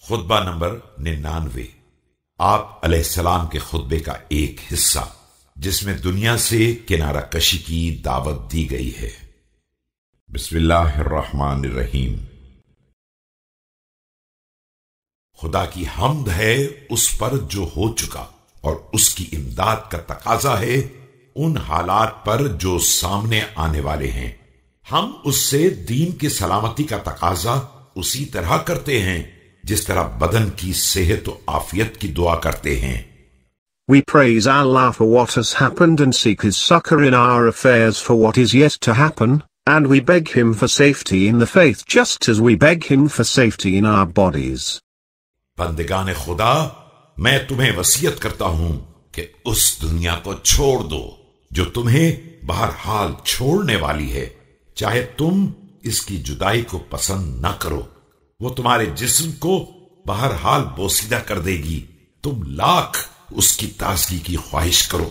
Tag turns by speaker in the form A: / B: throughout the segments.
A: खुतबा number 99। आप अलैहिस्सलाम के खुतबे का एक हिस्सा जिसमें दुनिया से किनारा कशी की दावत दी गई है। बिस्मिल्लाहिर्रहमानिर्रहीम। खुदा की हम्द है उस पर जो हो चुका और उसकी इमदाद का तकाजा है उन हालात पर जो सामने आने वाले हैं। हम उससे दीन की सलामती का तकाजा उसी तरह करते हैं जिस तरह बदन की सेहत और आफियत की दुआ करते हैं।
B: We praise Allah for what has happened and seek His succor in our affairs for what is yet to happen, and we beg Him for safety in the faith just as we beg Him for safety in our bodies.
A: बंदगान खुदा, मैं तुम्हें वसीयत करता हूं कि उस दुनिया को छोड़ दो जो तुम्हें बहरहाल छोड़ने वाली है, चाहे तुम इसकी जुदाई को पसंद न करो। वो तुम्हारे जिस्म को बहरहाल बोसीदा कर देगी, तुम लाख उसकी ताजगी की ख्वाहिश करो।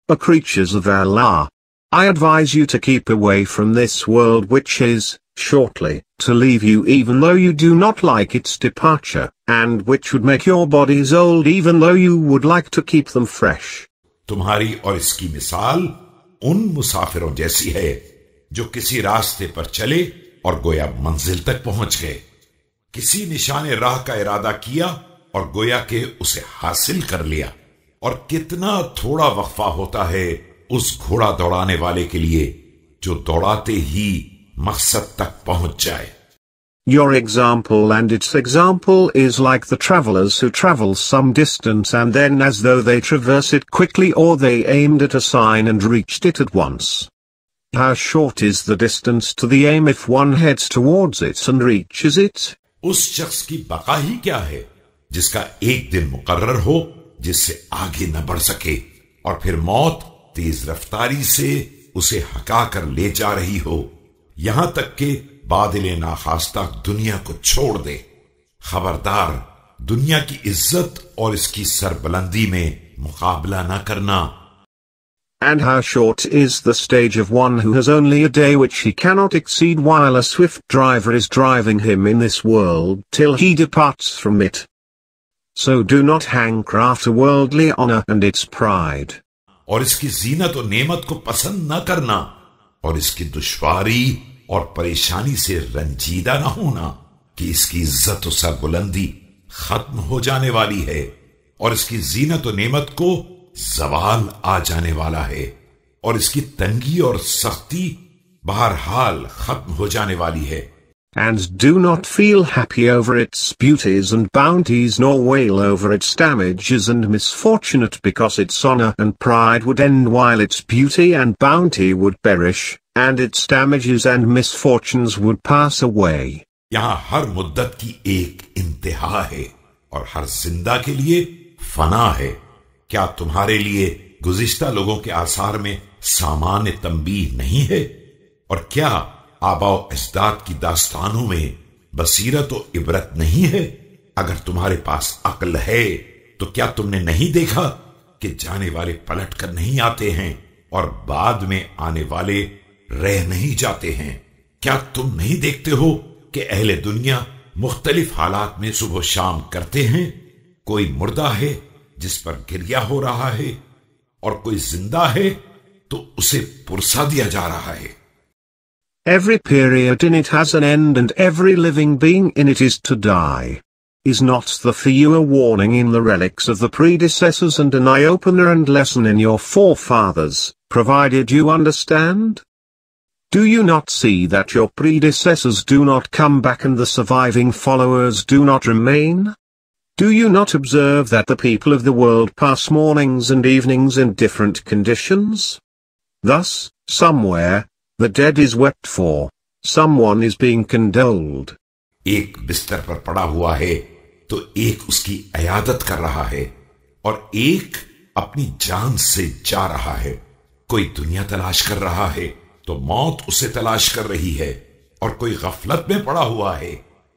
B: O creatures of Allah, I advise you to keep away from this world which is, shortly, to leave you even though you do not like its departure, and which would make your bodies old even though you would like to keep them fresh.
A: तुम्हारी और इसकी मिसाल उन मुसाफिरों जैसी है जो किसी रास्ते पर चले और गोया मंजिल तक पहुंच गए, किसी निशाने राह का इरादा किया और गोया के उसे हासिल कर लिया। और कितना थोड़ा वक्फा होता है उस घोड़ा दौड़ाने वाले के लिए जो दौड़ाते ही मकसद तक पहुंच जाए।
B: Your example and its example is like the travelers who travel some distance and then as though they traverse it quickly or they aimed at a sign and reached it at once. How short is the distance to the aim if one heads towards it and reaches it?
A: उस शख्स की बका ही क्या है जिसका एक दिन मुकर्रर हो जिससे आगे न बढ़ सके और फिर मौत तेज रफ्तारी से उसे हका कर ले जा रही हो, यहां तक कि बादले नाखास्ता दुनिया को छोड़ दे। खबरदार, दुनिया की इज्जत और इसकी सरबुलंदी में मुकाबला न करना।
B: And how short is the stage of one who has only a day which he cannot exceed while a swift driver is driving him in this world till he departs from it. So do not hanker after worldly honor and its pride.
A: और इसकी जीनत और नेमत को पसंद न करना और इसकी दुश्वारी और परेशानी से रंजीदा न होना कि इसकी इज्जत और सरबुलंदी खत्म हो जाने वाली है और इसकी जीनत और नेमत को ज़वाल आ जाने वाला है और इसकी तंगी और सख्ती बहरहाल खत्म हो जाने वाली है।
B: And do not feel happy over its beauties and bounties nor wail over its damages and misfortunate because its honor and pride would end while its beauty and bounty would perish, and its damages and misfortunes would pass away.
A: यहां हर मुद्दत की एक इंतहा है और हर जिंदा के लिए फना है। क्या तुम्हारे लिए गुज़िश्ता लोगों के आसार में सामान्य तंबीह नहीं है? और क्या आबाओ अजदाद की दास्तानों में बसीरत और इबरत नहीं है? अगर तुम्हारे पास अक्ल है तो क्या तुमने नहीं देखा कि जाने वाले पलट कर नहीं आते हैं और बाद में आने वाले रह नहीं जाते हैं? क्या तुम नहीं देखते हो कि अहले दुनिया मुख्तलिफ हालात में सुबह शाम करते हैं? कोई मुर्दा है जिस पर गिरिया हो रहा है और कोई जिंदा है तो उसे पुरसा दिया जा रहा है।
B: Every period in it has an end and every living being in it is to die. Is not the for you a warning in the relics of the predecessors and an eye-opener and lesson in your forefathers, provided you understand? Do you not see that your predecessors do not come back and the surviving followers do not remain? Do you not observe that the people of the world pass mornings and evenings in different conditions? Thus, somewhere, the dead is wept for, someone is being condoled.
A: एक बिस्तर पर पड़ा हुआ है तो एक उसकी इयादत कर रहा है और एक अपनी जान से जा रहा है। कोई दुनिया तलाश कर रहा है तो मौत उसे तलाश कर रही है और कोई गफलत में पड़ा हुआ है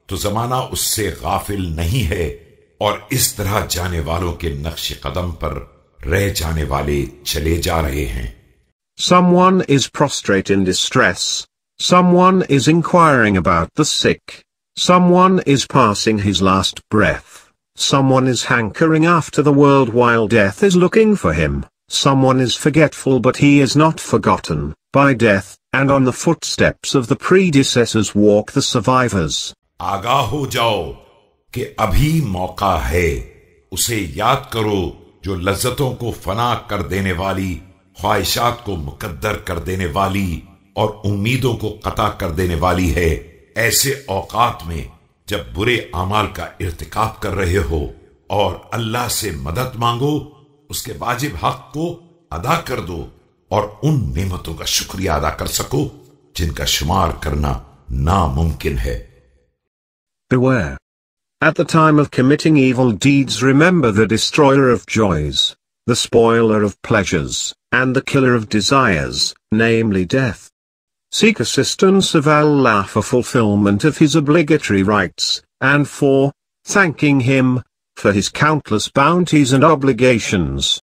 A: तो जमाना उससे गाफिल नहीं है। और इस तरह जाने वालों के नक्श कदम पर रह जाने वाले चले जा रहे हैं।
B: Someone is prostrate in distress, someone is inquiring about the sick, Someone is passing his last breath. Someone is hankering after the world while death is looking for him. Someone is forgetful but he is not forgotten by death, and on the footsteps of the predecessors walk the survivors.
A: आगाह हो जाओ कि अभी मौका है, उसे याद करो जो लज्जतों को फना कर देने वाली, ख्वाहिशात को मुकद्दर कर देने वाली और उम्मीदों को कता कर देने वाली है। ऐसे औकात में जब बुरे अमाल का इर्तिकाब कर रहे हो और अल्लाह से मदद मांगो, उसके वाजिब हक को अदा कर दो और उन नेमतों का शुक्रिया अदा कर सको जिनका शुमार करना नामुमकिन है।
B: Beware. At the time of committing evil deeds, remember the destroyer of joys, the spoiler of pleasures, and the killer of desires, namely death. Seek assistance of Allah for fulfillment of His obligatory rights, and for thanking Him for His countless bounties and obligations.